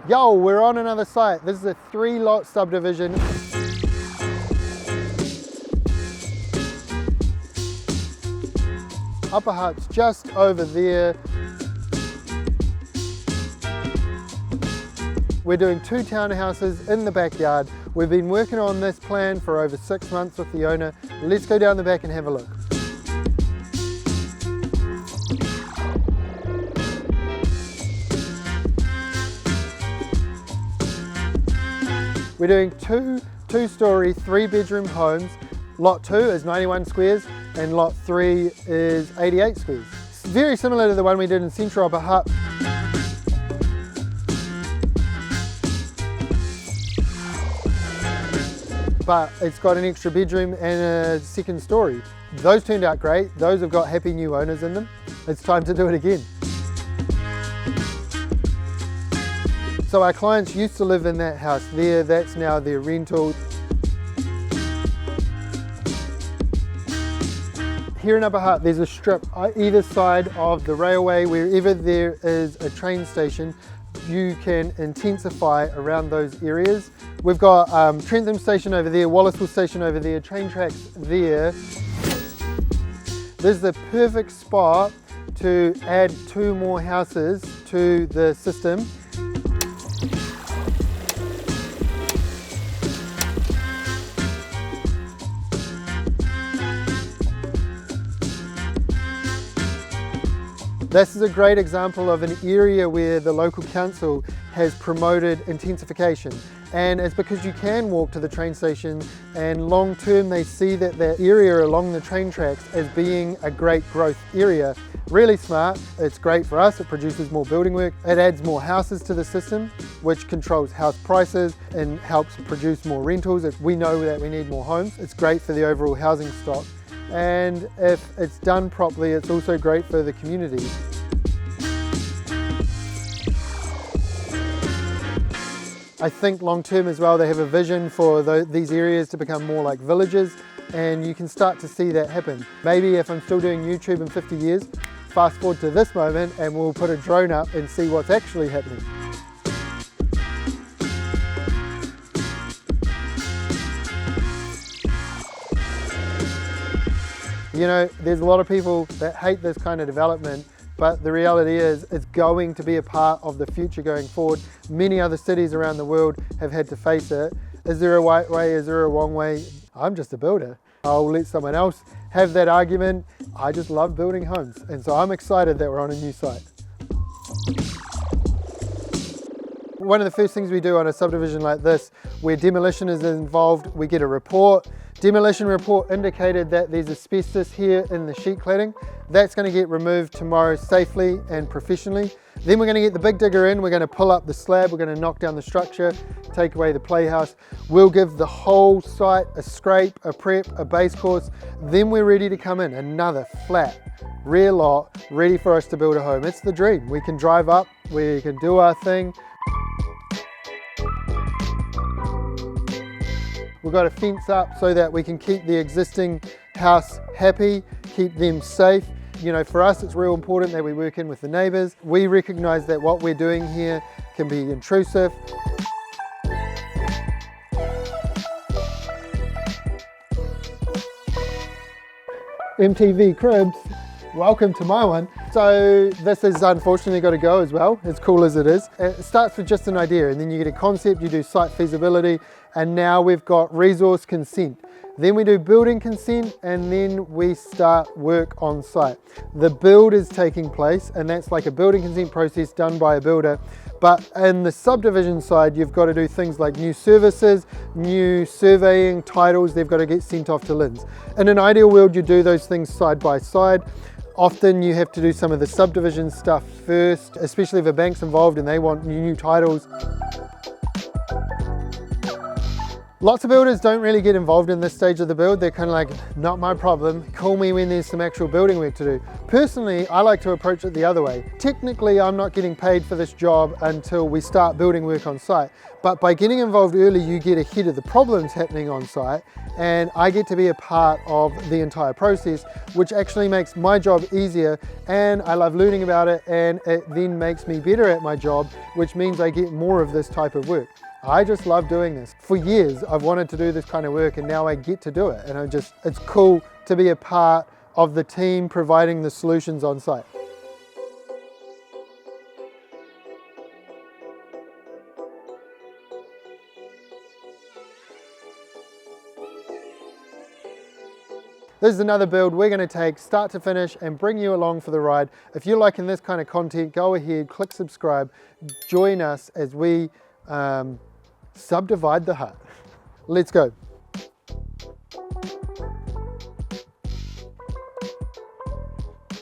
Yo, we're on another site. This is a 3-lot subdivision. Upper hut's just over there. We're doing 2 townhouses in the backyard. We've been working on this plan for over 6 months with the owner. Let's go down the back and have a look. We're doing two-story, 3-bedroom homes. Lot 2 is 91 squares and lot 3 is 88 squares. It's very similar to the one we did in Central Upper Hutt. But it's got an extra bedroom and a second story. Those turned out great. Those have got happy new owners in them. It's time to do it again. So our clients used to live in that house there. That's now their rental. Here in Upper Hutt, there's a strip either side of the railway. Wherever there is a train station, you can intensify around those areas. We've got Trentham Station over there, Wallaceville Station over there, train tracks there. This is the perfect spot to add 2 more houses to the system. This is a great example of an area where the local council has promoted intensification, and it's because you can walk to the train station, and long term they see that area along the train tracks as being a great growth area. Really smart. It's great for us. It produces more building work. It adds more houses to the system, which controls house prices and helps produce more rentals. If we know that we need more homes, it's great for the overall housing stock. And if it's done properly, it's also great for the community. I think long term as well, they have a vision for these areas to become more like villages, and you can start to see that happen. Maybe if I'm still doing YouTube in 50 years, fast forward to this moment and we'll put a drone up and see what's actually happening. You know, there's a lot of people that hate this kind of development, but the reality is it's going to be a part of the future going forward. Many other cities around the world have had to face it. Is there a right way? Is there a wrong way? I'm just a builder. I'll let someone else have that argument. I just love building homes, and so I'm excited that we're on a new site. One of the first things we do on a subdivision like this, where demolition is involved, we get a report. Demolition report indicated that there's asbestos here in the sheet cladding. That's going to get removed tomorrow safely and professionally. Then we're going to get the big digger in, we're going to pull up the slab, we're going to knock down the structure, take away the playhouse. We'll give the whole site a scrape, a prep, a base course. Then we're ready to come in, another flat, rear lot, ready for us to build a home. It's the dream. We can drive up, we can do our thing. We've got a fence up so that we can keep the existing house happy, keep them safe. You know, for us it's real important that we work in with the neighbours. We recognise that what we're doing here can be intrusive. MTV Cribs, welcome to my one. So this has unfortunately got to go as well, as cool as it is. It starts with just an idea, and then you get a concept, you do site feasibility, and now we've got resource consent. Then we do building consent, and then we start work on site. The build is taking place, and that's like a building consent process done by a builder. But in the subdivision side, you've got to do things like new services, new surveying, titles, they've got to get sent off to LINs. In an ideal world, you do those things side by side. Often you have to do some of the subdivision stuff first, especially if a bank's involved and they want new titles. Lots of builders don't really get involved in this stage of the build. They're kind of like, not my problem, call me when there's some actual building work to do. Personally, I like to approach it the other way. Technically, I'm not getting paid for this job until we start building work on site. But by getting involved early, you get ahead of the problems happening on site, and I get to be a part of the entire process, which actually makes my job easier, and I love learning about it, and it then makes me better at my job, which means I get more of this type of work. I just love doing this. For years, I've wanted to do this kind of work, and now I get to do it. And it's cool to be a part of the team providing the solutions on site. This is another build we're going to take start to finish and bring you along for the ride. If you're liking this kind of content, go ahead, click subscribe, join us as we subdivide the hut. Let's go.